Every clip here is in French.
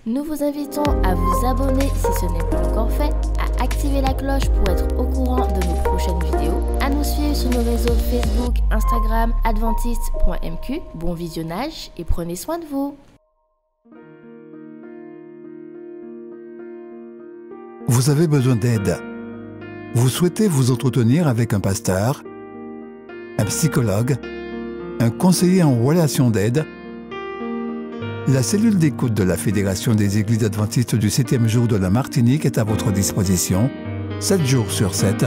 Nous vous invitons à vous abonner si ce n'est pas encore fait, à activer la cloche pour être au courant de nos prochaines vidéos, à nous suivre sur nos réseaux Facebook, Instagram, adventiste.mq. Bon visionnage et prenez soin de vous. Vous avez besoin d'aide. Vous souhaitez vous entretenir avec un pasteur, un psychologue, un conseiller en relations d'aide. La cellule d'écoute de la Fédération des Églises adventistes du 7e jour de la Martinique est à votre disposition, 7 jours sur 7,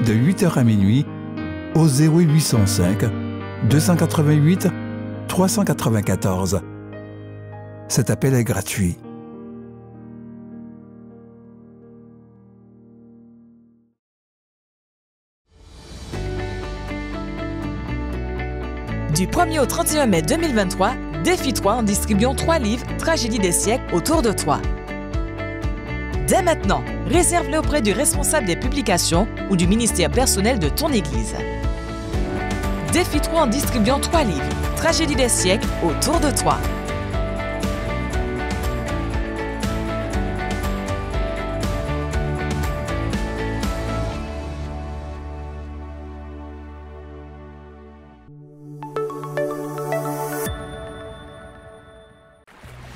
de 8h à minuit, au 0805 288 394. Cet appel est gratuit. Du 1er au 31 mai 2023, défie-toi en distribuant 3 livres Tragédie des siècles autour de toi. Dès maintenant, réserve-le auprès du responsable des publications ou du ministère personnel de ton Église. Défie-toi en distribuant 3 livres Tragédie des siècles autour de toi.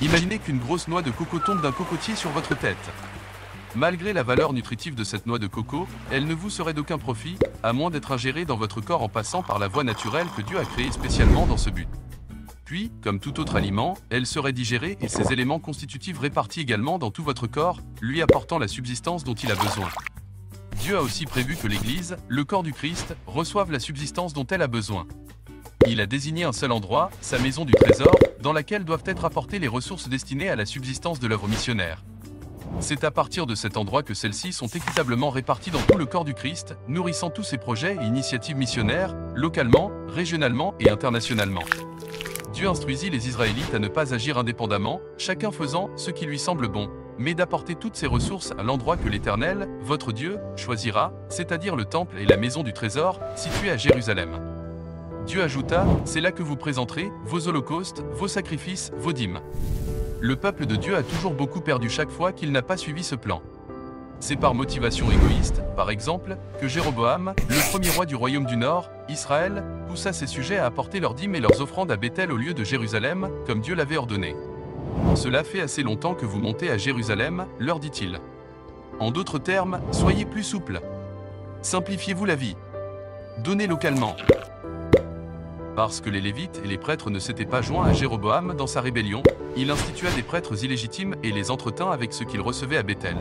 Imaginez qu'une grosse noix de coco tombe d'un cocotier sur votre tête. Malgré la valeur nutritive de cette noix de coco, elle ne vous serait d'aucun profit, à moins d'être ingérée dans votre corps en passant par la voie naturelle que Dieu a créée spécialement dans ce but. Puis, comme tout autre aliment, elle serait digérée et ses éléments constitutifs répartis également dans tout votre corps, lui apportant la subsistance dont il a besoin. Dieu a aussi prévu que l'Église, le corps du Christ, reçoive la subsistance dont elle a besoin. Il a désigné un seul endroit, sa maison du trésor, dans laquelle doivent être apportées les ressources destinées à la subsistance de l'œuvre missionnaire. C'est à partir de cet endroit que celles-ci sont équitablement réparties dans tout le corps du Christ, nourrissant tous ses projets et initiatives missionnaires, localement, régionalement et internationalement. Dieu instruisit les Israélites à ne pas agir indépendamment, chacun faisant ce qui lui semble bon, mais d'apporter toutes ses ressources à l'endroit que l'Éternel, votre Dieu, choisira, c'est-à-dire le temple et la maison du trésor, située à Jérusalem. Dieu ajouta, c'est là que vous présenterez vos holocaustes, vos sacrifices, vos dîmes. Le peuple de Dieu a toujours beaucoup perdu chaque fois qu'il n'a pas suivi ce plan. C'est par motivation égoïste, par exemple, que Jéroboam, le premier roi du royaume du Nord, Israël, poussa ses sujets à apporter leurs dîmes et leurs offrandes à Béthel au lieu de Jérusalem, comme Dieu l'avait ordonné. Cela fait assez longtemps que vous montez à Jérusalem, leur dit-il. En d'autres termes, soyez plus souples. Simplifiez-vous la vie. Donnez localement. Parce que les Lévites et les prêtres ne s'étaient pas joints à Jéroboam dans sa rébellion, il institua des prêtres illégitimes et les entretint avec ce qu'ils recevaient à Béthel.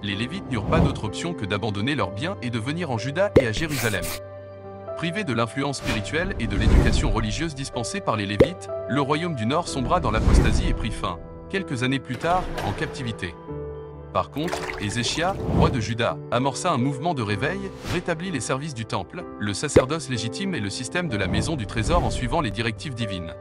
Les Lévites n'eurent pas d'autre option que d'abandonner leurs biens et de venir en Juda et à Jérusalem. Privé de l'influence spirituelle et de l'éducation religieuse dispensée par les Lévites, le royaume du Nord sombra dans l'apostasie et prit fin, quelques années plus tard, en captivité. Par contre, Ézéchia, roi de Juda, amorça un mouvement de réveil, rétablit les services du temple, le sacerdoce légitime et le système de la maison du trésor en suivant les directives divines.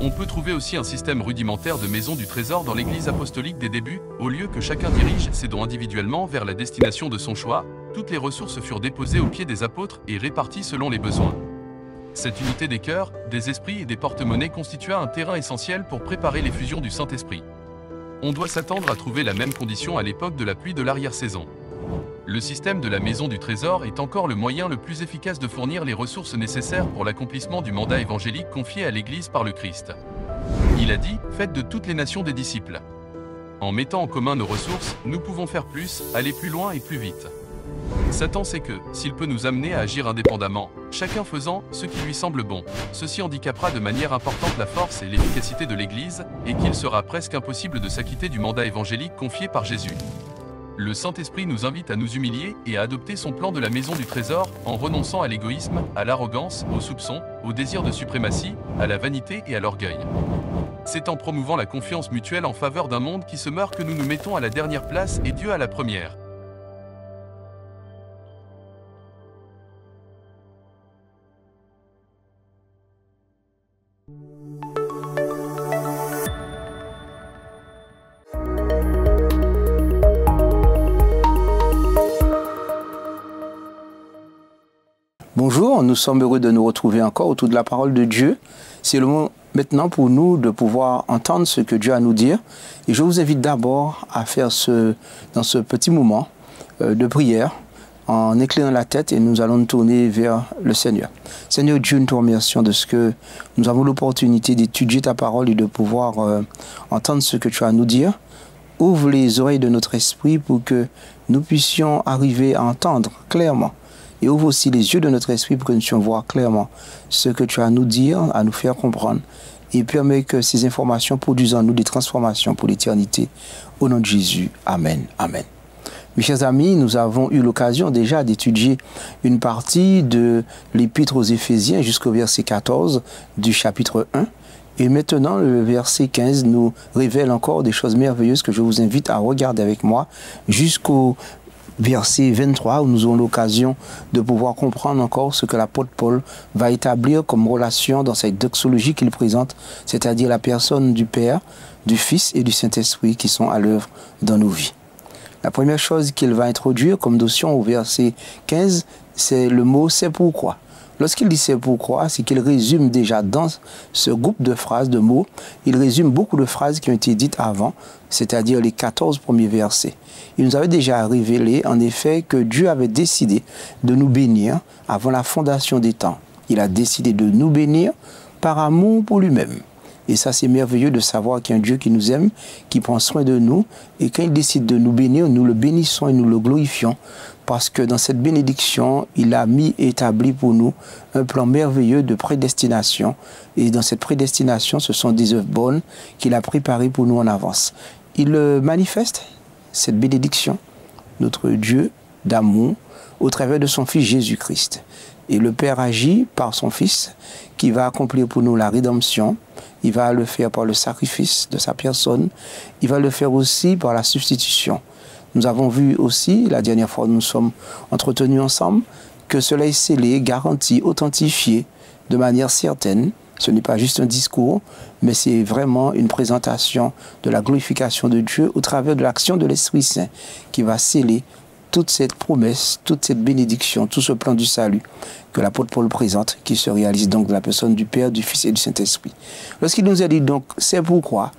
On peut trouver aussi un système rudimentaire de maison du trésor dans l'église apostolique des débuts, au lieu que chacun dirige ses dons individuellement vers la destination de son choix, toutes les ressources furent déposées aux pieds des apôtres et réparties selon les besoins. Cette unité des cœurs, des esprits et des porte-monnaies constitua un terrain essentiel pour préparer l'effusion du Saint-Esprit. On doit s'attendre à trouver la même condition à l'époque de la pluie de l'arrière-saison. Le système de la maison du trésor est encore le moyen le plus efficace de fournir les ressources nécessaires pour l'accomplissement du mandat évangélique confié à l'Église par le Christ. Il a dit, faites de toutes les nations des disciples. En mettant en commun nos ressources, nous pouvons faire plus, aller plus loin et plus vite. Satan sait que, s'il peut nous amener à agir indépendamment, chacun faisant ce qui lui semble bon, ceci handicapera de manière importante la force et l'efficacité de l'Église, et qu'il sera presque impossible de s'acquitter du mandat évangélique confié par Jésus. Le Saint-Esprit nous invite à nous humilier et à adopter son plan de la maison du trésor, en renonçant à l'égoïsme, à l'arrogance, au soupçon, au désir de suprématie, à la vanité et à l'orgueil. C'est en promouvant la confiance mutuelle en faveur d'un monde qui se meurt que nous nous mettons à la dernière place et Dieu à la première. Bonjour, Bon, nous sommes heureux de nous retrouver encore autour de la parole de Dieu. C'est le moment maintenant pour nous de pouvoir entendre ce que Dieu a à nous dire. Et je vous invite d'abord à faire dans ce petit moment de prière, en inclinant la tête, et nous allons nous tourner vers le Seigneur. Seigneur Dieu, nous te remercions de ce que nous avons l'opportunité d'étudier ta parole et de pouvoir entendre ce que tu as à nous dire. Ouvre les oreilles de notre esprit pour que nous puissions arriver à entendre clairement. Et ouvre aussi les yeux de notre esprit pour que nous puissions voir clairement ce que tu as à nous dire, à nous faire comprendre. Et permet que ces informations produisent en nous des transformations pour l'éternité. Au nom de Jésus. Amen. Amen. Mes chers amis, nous avons eu l'occasion déjà d'étudier une partie de l'Épître aux Éphésiens jusqu'au verset 14 du chapitre 1. Et maintenant, le verset 15 nous révèle encore des choses merveilleuses que je vous invite à regarder avec moi jusqu'au verset 23 où nous aurons l'occasion de pouvoir comprendre encore ce que l'apôtre Paul va établir comme relation dans cette doxologie qu'il présente, c'est-à-dire la personne du Père, du Fils et du Saint-Esprit qui sont à l'œuvre dans nos vies. La première chose qu'il va introduire comme notion au verset 15, c'est le mot « c'est pourquoi ». Lorsqu'il dit « c'est pourquoi », c'est qu'il résume déjà dans ce groupe de phrases, de mots, il résume beaucoup de phrases qui ont été dites avant, c'est-à-dire les 14 premiers versets. Il nous avait déjà révélé, en effet, que Dieu avait décidé de nous bénir avant la fondation des temps. Il a décidé de nous bénir par amour pour lui-même. Et ça, c'est merveilleux de savoir qu'il y a un Dieu qui nous aime, qui prend soin de nous. Et quand il décide de nous bénir, nous le bénissons et nous le glorifions. Parce que dans cette bénédiction, il a mis et établi pour nous un plan merveilleux de prédestination. Et dans cette prédestination, ce sont des œuvres bonnes qu'il a préparées pour nous en avance. Il manifeste cette bénédiction, notre Dieu d'amour, au travers de son Fils Jésus-Christ. Et le Père agit par son Fils, qui va accomplir pour nous la rédemption. Il va le faire par le sacrifice de sa personne. Il va le faire aussi par la substitution. Nous avons vu aussi, la dernière fois nous sommes entretenus ensemble, que cela est scellé, garanti, authentifié de manière certaine. Ce n'est pas juste un discours, mais c'est vraiment une présentation de la glorification de Dieu au travers de l'action de l'Esprit Saint qui va sceller toute cette promesse, toute cette bénédiction, tout ce plan du salut que l'apôtre Paul présente, qui se réalise donc de la personne du Père, du Fils et du Saint-Esprit. Lorsqu'il nous a dit donc, c'est pourquoi,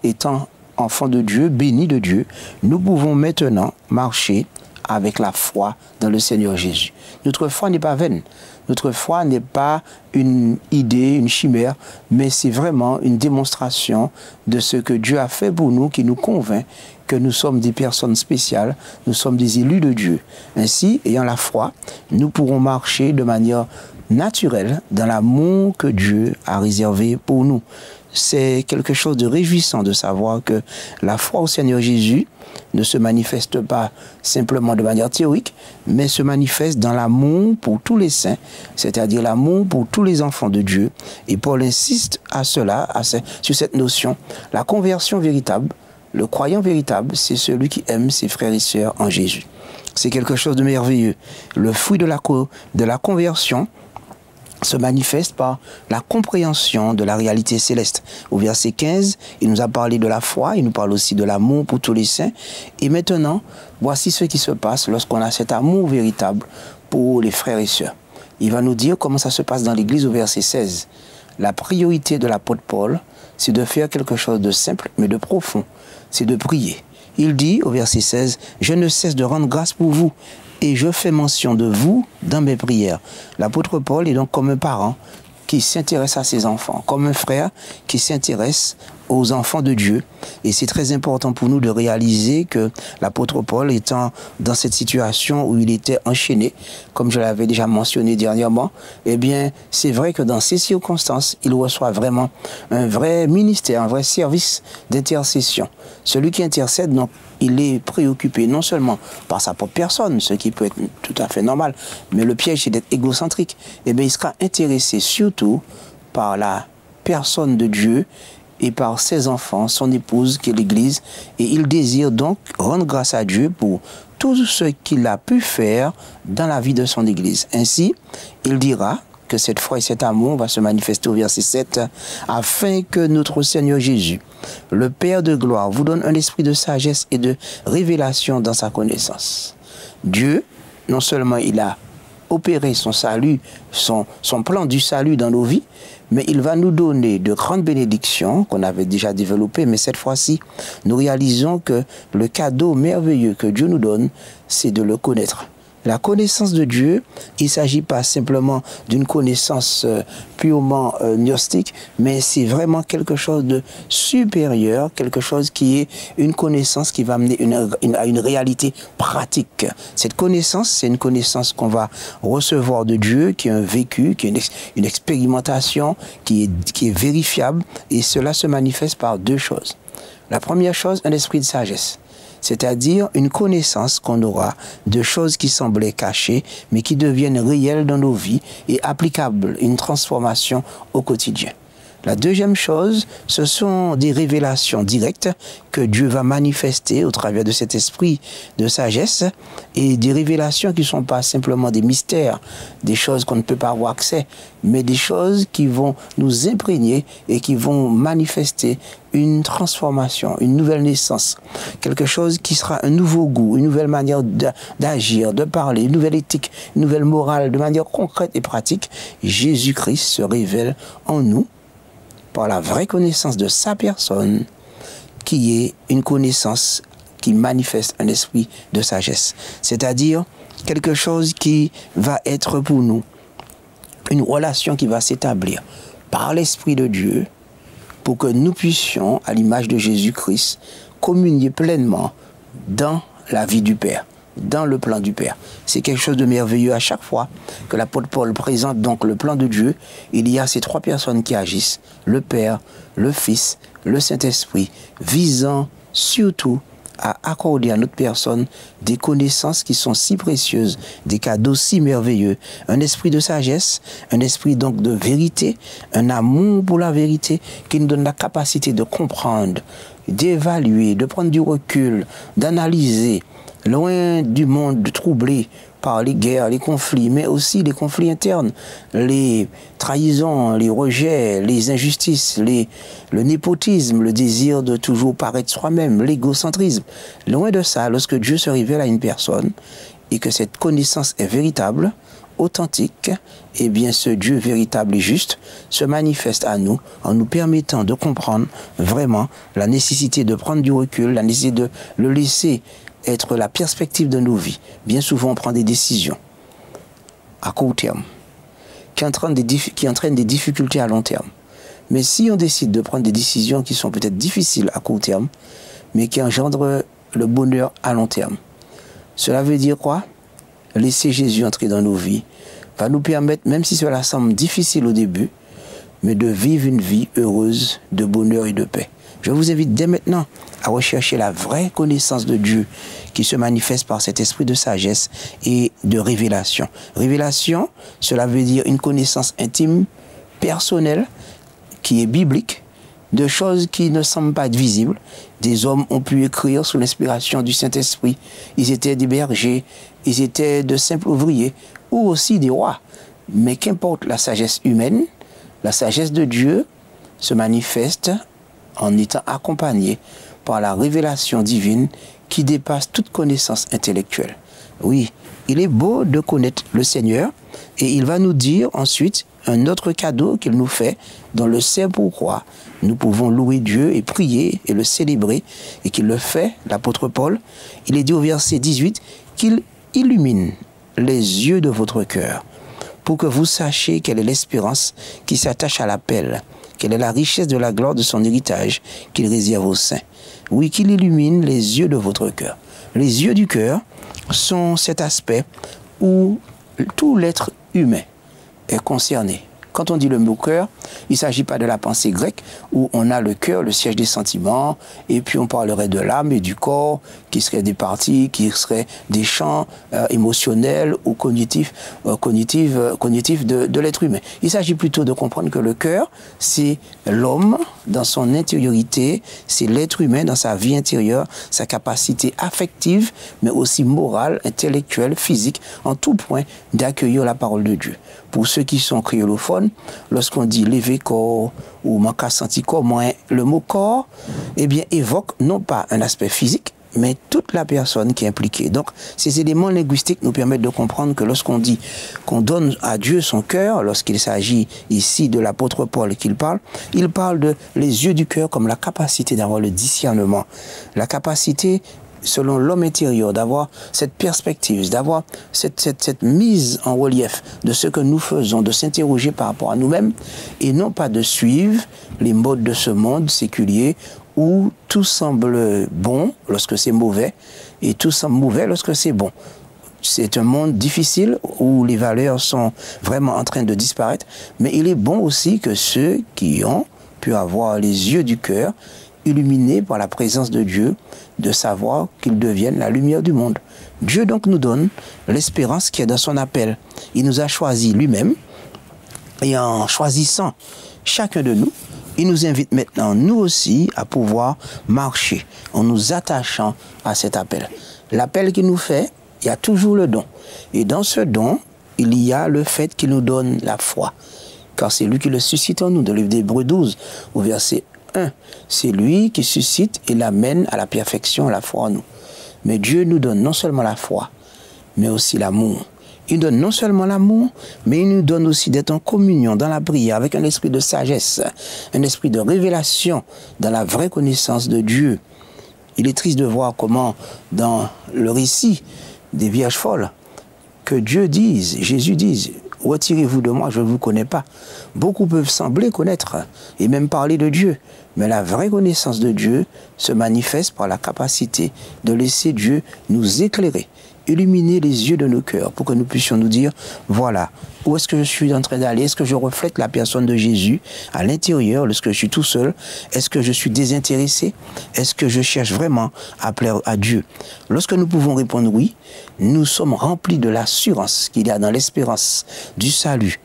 étant enfants de Dieu, bénis de Dieu, nous pouvons maintenant marcher avec la foi dans le Seigneur Jésus. Notre foi n'est pas vaine. Notre foi n'est pas une idée, une chimère, mais c'est vraiment une démonstration de ce que Dieu a fait pour nous, qui nous convainc que nous sommes des personnes spéciales, nous sommes des élus de Dieu. Ainsi, ayant la foi, nous pourrons marcher de manière naturelle dans l'amour que Dieu a réservé pour nous. C'est quelque chose de réjouissant de savoir que la foi au Seigneur Jésus ne se manifeste pas simplement de manière théorique, mais se manifeste dans l'amour pour tous les saints, c'est-à-dire l'amour pour tous les enfants de Dieu. Et Paul insiste à cela, sur cette notion. La conversion véritable, le croyant véritable, c'est celui qui aime ses frères et sœurs en Jésus. C'est quelque chose de merveilleux. Le fruit de la conversion se manifeste par la compréhension de la réalité céleste. Au verset 15, il nous a parlé de la foi, il nous parle aussi de l'amour pour tous les saints. Et maintenant, voici ce qui se passe lorsqu'on a cet amour véritable pour les frères et sœurs. Il va nous dire comment ça se passe dans l'Église au verset 16. La priorité de l'apôtre Paul, c'est de faire quelque chose de simple, mais de profond. C'est de prier. Il dit au verset 16, « Je ne cesse de rendre grâce pour vous, et je fais mention de vous dans mes prières. » L'apôtre Paul est donc comme un parent qui s'intéresse à ses enfants, comme un frère qui s'intéresse aux enfants de Dieu. Et c'est très important pour nous de réaliser que l'apôtre Paul, étant dans cette situation où il était enchaîné, comme je l'avais déjà mentionné dernièrement, eh bien, c'est vrai que dans ces circonstances, il reçoit vraiment un vrai ministère, un vrai service d'intercession. Celui qui intercède, donc, il est préoccupé non seulement par sa propre personne, ce qui peut être tout à fait normal, mais le piège c'est d'être égocentrique. Eh bien, il sera intéressé surtout par la personne de Dieu et par ses enfants, son épouse qui est l'Église, et il désire donc rendre grâce à Dieu pour tout ce qu'il a pu faire dans la vie de son Église. Ainsi, il dira que cette foi et cet amour va se manifester au verset 7, afin que notre Seigneur Jésus, le Père de gloire, vous donne un esprit de sagesse et de révélation dans sa connaissance. Dieu, non seulement il a opérer son salut, son plan du salut dans nos vies, mais il va nous donner de grandes bénédictions qu'on avait déjà développées, mais cette fois-ci, nous réalisons que le cadeau merveilleux que Dieu nous donne, c'est de le connaître. La connaissance de Dieu, il ne s'agit pas simplement d'une connaissance purement gnostique, mais c'est vraiment quelque chose de supérieur, quelque chose qui est une connaissance qui va amener à une réalité pratique. Cette connaissance, c'est une connaissance qu'on va recevoir de Dieu, qui est un vécu, qui est une expérimentation, qui est vérifiable, et cela se manifeste par deux choses. La première chose, un esprit de sagesse. C'est-à-dire une connaissance qu'on aura de choses qui semblaient cachées, mais qui deviennent réelles dans nos vies et applicables, une transformation au quotidien. La deuxième chose, ce sont des révélations directes que Dieu va manifester au travers de cet esprit de sagesse, et des révélations qui ne sont pas simplement des mystères, des choses qu'on ne peut pas avoir accès, mais des choses qui vont nous imprégner et qui vont manifester une transformation, une nouvelle naissance, quelque chose qui sera un nouveau goût, une nouvelle manière d'agir, de parler, une nouvelle éthique, une nouvelle morale, de manière concrète et pratique. Jésus-Christ se révèle en nous par la vraie connaissance de sa personne, qui est une connaissance qui manifeste un esprit de sagesse. C'est-à-dire quelque chose qui va être pour nous une relation qui va s'établir par l'Esprit de Dieu pour que nous puissions, à l'image de Jésus-Christ, communier pleinement dans la vie du Père, dans le plan du Père. C'est quelque chose de merveilleux. À chaque fois que l'apôtre Paul présente donc le plan de Dieu, il y a ces trois personnes qui agissent, le Père, le Fils, le Saint-Esprit, visant surtout à accorder à notre personne des connaissances qui sont si précieuses, des cadeaux si merveilleux, un esprit de sagesse, un esprit donc de vérité, un amour pour la vérité qui nous donne la capacité de comprendre, d'évaluer, de prendre du recul, d'analyser, loin du monde troublé par les guerres, les conflits, mais aussi les conflits internes, les trahisons, les rejets, les injustices, le népotisme, le désir de toujours paraître soi-même, l'égocentrisme. Loin de ça, lorsque Dieu se révèle à une personne et que cette connaissance est véritable, authentique, eh bien ce Dieu véritable et juste se manifeste à nous en nous permettant de comprendre vraiment la nécessité de prendre du recul, la nécessité de le laisser être la perspective de nos vies. Bien souvent, on prend des décisions à court terme qui entraînent des difficultés à long terme. Mais si on décide de prendre des décisions qui sont peut-être difficiles à court terme, mais qui engendrent le bonheur à long terme, cela veut dire quoi? Laisser Jésus entrer dans nos vies va nous permettre, même si cela semble difficile au début, mais de vivre une vie heureuse, de bonheur et de paix. Je vous invite dès maintenant à rechercher la vraie connaissance de Dieu qui se manifeste par cet esprit de sagesse et de révélation. Révélation, cela veut dire une connaissance intime, personnelle, qui est biblique, de choses qui ne semblent pas être visibles. Des hommes ont pu écrire sous l'inspiration du Saint-Esprit. Ils étaient des bergers, ils étaient de simples ouvriers, ou aussi des rois. Mais qu'importe la sagesse humaine, la sagesse de Dieu se manifeste en étant accompagné par la révélation divine qui dépasse toute connaissance intellectuelle. Oui, il est beau de connaître le Seigneur et il va nous dire ensuite un autre cadeau qu'il nous fait dans le c'est pourquoi nous pouvons louer Dieu et prier et le célébrer et qu'il le fait, l'apôtre Paul. Il est dit au verset 18 qu'il illumine les yeux de votre cœur pour que vous sachiez quelle est l'espérance qui s'attache à l'appel, quelle est la richesse de la gloire de son héritage qu'il réserve aux saints. Oui, qu'il illumine les yeux de votre cœur. Les yeux du cœur sont cet aspect où tout l'être humain est concerné. Quand on dit le mot cœur, il ne s'agit pas de la pensée grecque où on a le cœur, le siège des sentiments, et puis on parlerait de l'âme et du corps, qui seraient des parties, qui seraient des champs émotionnels ou cognitifs de l'être humain. Il s'agit plutôt de comprendre que le cœur, c'est l'homme dans son intériorité, c'est l'être humain dans sa vie intérieure, sa capacité affective, mais aussi morale, intellectuelle, physique, en tout point d'accueillir la parole de Dieu. Pour ceux qui sont créolophones, lorsqu'on dit lever corps ou manquer senti corps, le mot corps, eh bien, évoque non pas un aspect physique, mais toute la personne qui est impliquée. Donc, ces éléments linguistiques nous permettent de comprendre que lorsqu'on dit qu'on donne à Dieu son cœur, lorsqu'il s'agit ici de l'apôtre Paul il parle de les yeux du cœur comme la capacité d'avoir le discernement, la capacité selon l'homme intérieur, d'avoir cette perspective, d'avoir cette mise en relief de ce que nous faisons, de s'interroger par rapport à nous-mêmes, et non pas de suivre les modes de ce monde séculier où tout semble bon lorsque c'est mauvais, et tout semble mauvais lorsque c'est bon. C'est un monde difficile où les valeurs sont vraiment en train de disparaître, mais il est bon aussi que ceux qui ont pu avoir les yeux du cœur illuminés par la présence de Dieu, de savoir qu'ils deviennent la lumière du monde. Dieu donc nous donne l'espérance qui est dans son appel. Il nous a choisis lui-même, et en choisissant chacun de nous, il nous invite maintenant, nous aussi, à pouvoir marcher en nous attachant à cet appel. L'appel qu'il nous fait, il y a toujours le don. Et dans ce don, il y a le fait qu'il nous donne la foi. Car c'est lui qui le suscite en nous, dans le livre d'Hébreux 12, au verset 1. C'est lui qui suscite et l'amène à la perfection, la foi en nous. Mais Dieu nous donne non seulement la foi, mais aussi l'amour. Il donne non seulement l'amour, mais il nous donne aussi d'être en communion dans la prière, avec un esprit de sagesse, un esprit de révélation dans la vraie connaissance de Dieu. Il est triste de voir comment, dans le récit des Vierges folles, que Dieu dise, Jésus dise, « Retirez-vous de moi, je ne vous connais pas ». Beaucoup peuvent sembler connaître et même parler de Dieu, mais la vraie connaissance de Dieu se manifeste par la capacité de laisser Dieu nous éclairer, illuminer les yeux de nos cœurs pour que nous puissions nous dire, voilà, où est-ce que je suis en train d'aller? Est-ce que je reflète la personne de Jésus à l'intérieur lorsque je suis tout seul? Est-ce que je suis désintéressé? Est-ce que je cherche vraiment à plaire à Dieu? Lorsque nous pouvons répondre oui, nous sommes remplis de l'assurance qu'il y a dans l'espérance du salut,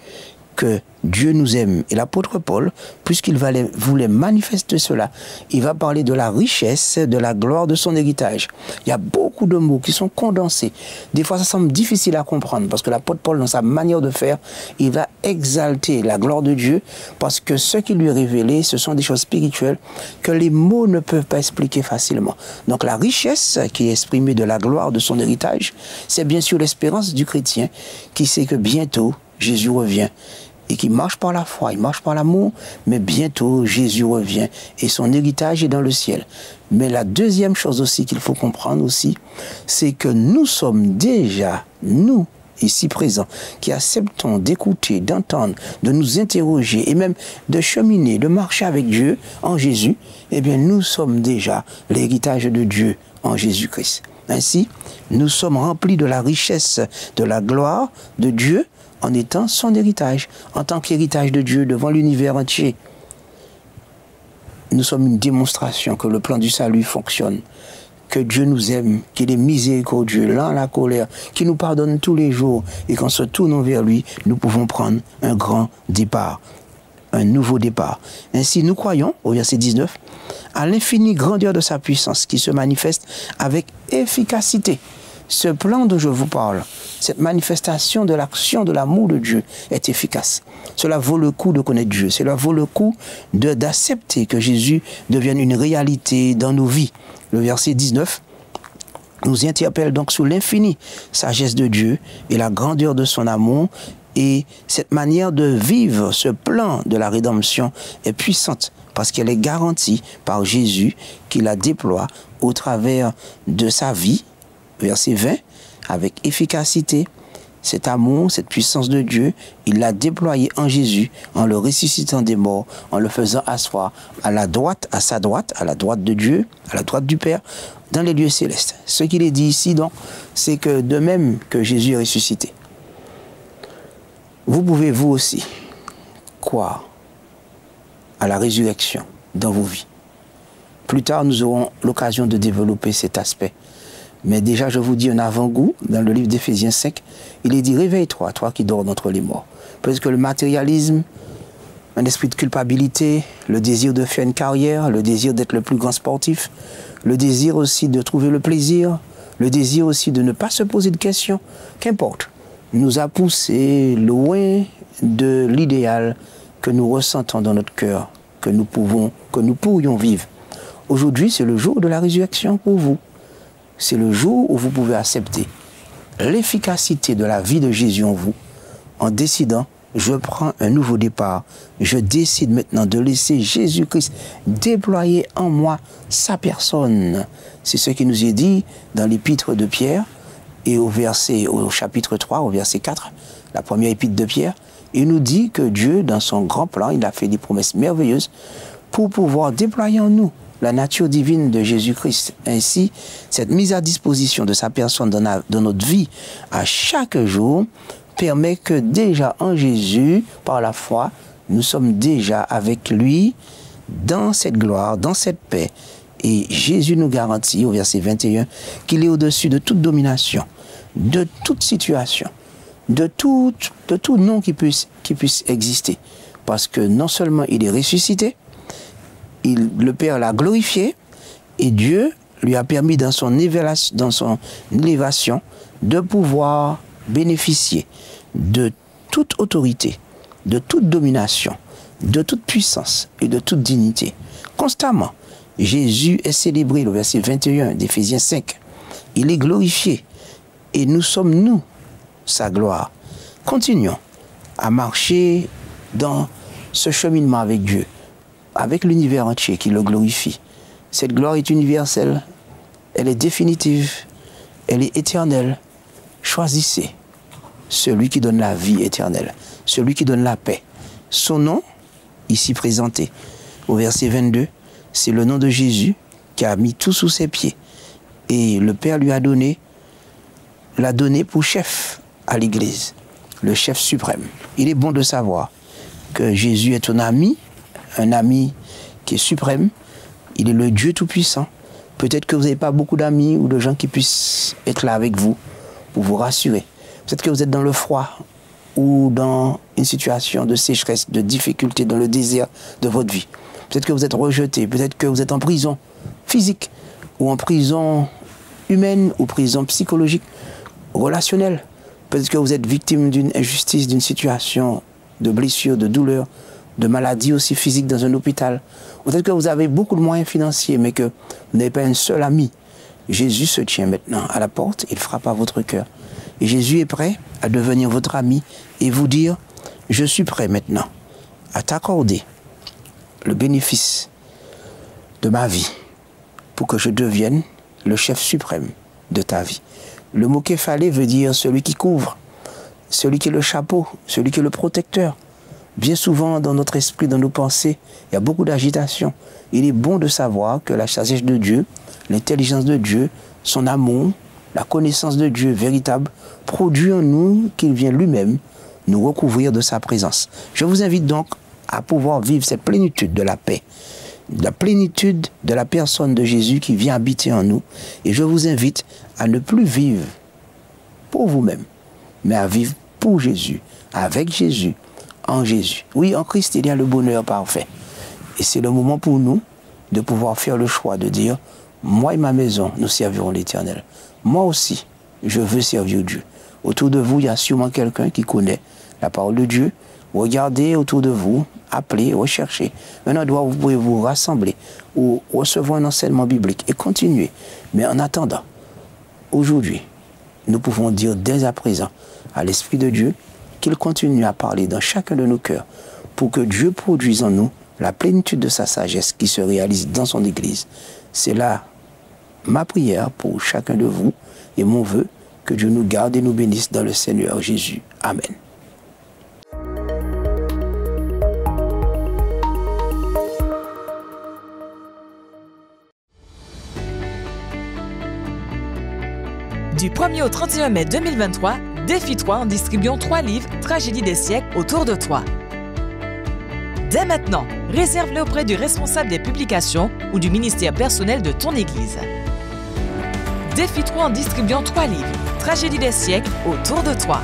que Dieu nous aime. Et l'apôtre Paul, puisqu'il voulait manifester cela, il va parler de la richesse, de la gloire de son héritage. Il y a beaucoup de mots qui sont condensés. Des fois, ça semble difficile à comprendre, parce que l'apôtre Paul, dans sa manière de faire, il va exalter la gloire de Dieu, parce que ce qui lui est révélé, ce sont des choses spirituelles que les mots ne peuvent pas expliquer facilement. Donc la richesse qui est exprimée de la gloire de son héritage, c'est bien sûr l'espérance du chrétien qui sait que bientôt, Jésus revient et qui marche par la foi, il marche par l'amour, mais bientôt Jésus revient et son héritage est dans le ciel. Mais la deuxième chose aussi qu'il faut comprendre aussi, c'est que nous sommes déjà, nous, ici présents, qui acceptons d'écouter, d'entendre, de nous interroger et même de cheminer, de marcher avec Dieu en Jésus, eh bien nous sommes déjà l'héritage de Dieu en Jésus-Christ. Ainsi, nous sommes remplis de la richesse, de la gloire de Dieu, en étant son héritage, en tant qu'héritage de Dieu devant l'univers entier. Nous sommes une démonstration que le plan du salut fonctionne, que Dieu nous aime, qu'il est miséricordieux, lent à la colère, qu'il nous pardonne tous les jours, et qu'en se tournant vers lui, nous pouvons prendre un grand départ, un nouveau départ. Ainsi, nous croyons, au verset 19, à l'infinie grandeur de sa puissance qui se manifeste avec efficacité. Ce plan dont je vous parle, cette manifestation de l'action de l'amour de Dieu est efficace. Cela vaut le coup de connaître Dieu. Cela vaut le coup d'accepter que Jésus devienne une réalité dans nos vies. Le verset 19 nous interpelle donc sur l'infinie sagesse de Dieu et la grandeur de son amour. Et cette manière de vivre ce plan de la rédemption est puissante parce qu'elle est garantie par Jésus qui la déploie au travers de sa vie. Verset 20, avec efficacité, cet amour, cette puissance de Dieu, il l'a déployé en Jésus, en le ressuscitant des morts, en le faisant asseoir à la droite, à sa droite, à la droite de Dieu, à la droite du Père, dans les lieux célestes. Ce qu'il est dit ici, donc, c'est que de même que Jésus est ressuscité, vous pouvez vous aussi croire à la résurrection dans vos vies. Plus tard, nous aurons l'occasion de développer cet aspect. Mais déjà, je vous dis un avant-goût, dans le livre d'Éphésiens 5, il est dit, réveille-toi, toi qui dors d'entre les morts. Parce que le matérialisme, un esprit de culpabilité, le désir de faire une carrière, le désir d'être le plus grand sportif, le désir aussi de trouver le plaisir, le désir aussi de ne pas se poser de questions, qu'importe, nous a poussés loin de l'idéal que nous ressentons dans notre cœur, que nous pourrions vivre. Aujourd'hui, c'est le jour de la résurrection pour vous. c'est le jour où vous pouvez accepter l'efficacité de la vie de Jésus en vous, en décidant, je prends un nouveau départ. Je décide maintenant de laisser Jésus-Christ déployer en moi sa personne. C'est ce qui nous est dit dans l'épître de Pierre, et au chapitre 3, au verset 4, la première épître de Pierre, il nous dit que Dieu, dans son grand plan, il a fait des promesses merveilleuses pour pouvoir déployer en nous la nature divine de Jésus-Christ. Ainsi, cette mise à disposition de sa personne dans notre vie à chaque jour permet que déjà en Jésus, par la foi, nous sommes déjà avec lui dans cette gloire, dans cette paix. Et Jésus nous garantit au verset 21 qu'il est au-dessus de toute domination, de toute situation, de tout nom qui puisse exister. Parce que non seulement il est ressuscité, le Père l'a glorifié, et Dieu lui a permis dans son élévation de pouvoir bénéficier de toute autorité, de toute domination, de toute puissance et de toute dignité. Constamment, Jésus est célébré, le verset 21 d'Éphésiens 5. Il est glorifié et nous sommes, nous, sa gloire. Continuons à marcher dans ce cheminement avec Dieu, avec l'univers entier qui le glorifie. Cette gloire est universelle, elle est définitive, elle est éternelle. Choisissez celui qui donne la vie éternelle, celui qui donne la paix. Son nom, ici présenté au verset 22, c'est le nom de Jésus qui a mis tout sous ses pieds. Et le Père lui l'a donné pour chef à l'Église, le chef suprême. Il est bon de savoir que Jésus est un ami qui est suprême. Il est le Dieu Tout-Puissant. Peut-être que vous n'avez pas beaucoup d'amis ou de gens qui puissent être là avec vous pour vous rassurer. Peut-être que vous êtes dans le froid ou dans une situation de sécheresse, de difficulté, dans le désert de votre vie. Peut-être que vous êtes rejeté, peut-être que vous êtes en prison physique ou en prison humaine ou prison psychologique, relationnelle. Peut-être que vous êtes victime d'une injustice, d'une situation de blessure, de douleur, de maladie aussi physique dans un hôpital. Peut-être que vous avez beaucoup de moyens financiers, mais que vous n'avez pas un seul ami. Jésus se tient maintenant à la porte, il frappe à votre cœur. Et Jésus est prêt à devenir votre ami et vous dire, je suis prêt maintenant à t'accorder le bénéfice de ma vie pour que je devienne le chef suprême de ta vie. Le mot képhalé veut dire celui qui couvre, celui qui est le chapeau, celui qui est le protecteur. Bien souvent, dans notre esprit, dans nos pensées, il y a beaucoup d'agitation. Il est bon de savoir que la sagesse de Dieu, l'intelligence de Dieu, son amour, la connaissance de Dieu véritable, produit en nous qu'il vient lui-même nous recouvrir de sa présence. Je vous invite donc à pouvoir vivre cette plénitude de la paix, la plénitude de la personne de Jésus qui vient habiter en nous. Et je vous invite à ne plus vivre pour vous-même, mais à vivre pour Jésus, avec Jésus, en Jésus. Oui, en Christ, il y a le bonheur parfait. Et c'est le moment pour nous de pouvoir faire le choix de dire, moi et ma maison, nous servirons l'Éternel. Moi aussi, je veux servir Dieu. Autour de vous, il y a sûrement quelqu'un qui connaît la parole de Dieu. Regardez autour de vous, appelez, recherchez un endroit où vous pouvez vous rassembler ou recevoir un enseignement biblique et continuer. Mais en attendant, aujourd'hui, nous pouvons dire dès à présent à l'Esprit de Dieu qu'il continue à parler dans chacun de nos cœurs pour que Dieu produise en nous la plénitude de sa sagesse qui se réalise dans son Église. C'est là ma prière pour chacun de vous et mon vœu que Dieu nous garde et nous bénisse dans le Seigneur Jésus. Amen. Du 1er au 31 mai 2023, défie-toi en distribuant 3 livres Tragédie des siècles autour de toi. Dès maintenant, réserve-les auprès du responsable des publications ou du ministère personnel de ton Église. Défie-toi en distribuant 3 livres Tragédie des siècles autour de toi.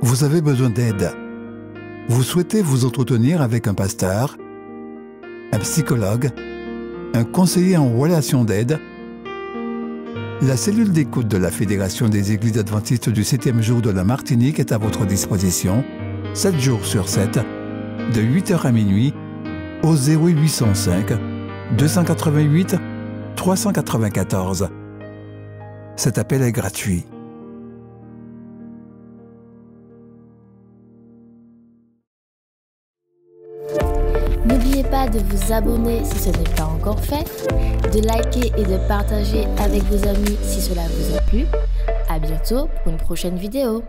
Vous avez besoin d'aide. Vous souhaitez vous entretenir avec un pasteur, un psychologue, un conseiller en relations d'aide. La cellule d'écoute de la Fédération des Églises adventistes du 7e jour de la Martinique est à votre disposition, 7 jours sur 7, de 8h à minuit, au 0805 288 394. Cet appel est gratuit. N'oubliez pas de vous abonner si ce n'est pas encore fait, de liker et de partager avec vos amis si cela vous a plu. À bientôt pour une prochaine vidéo.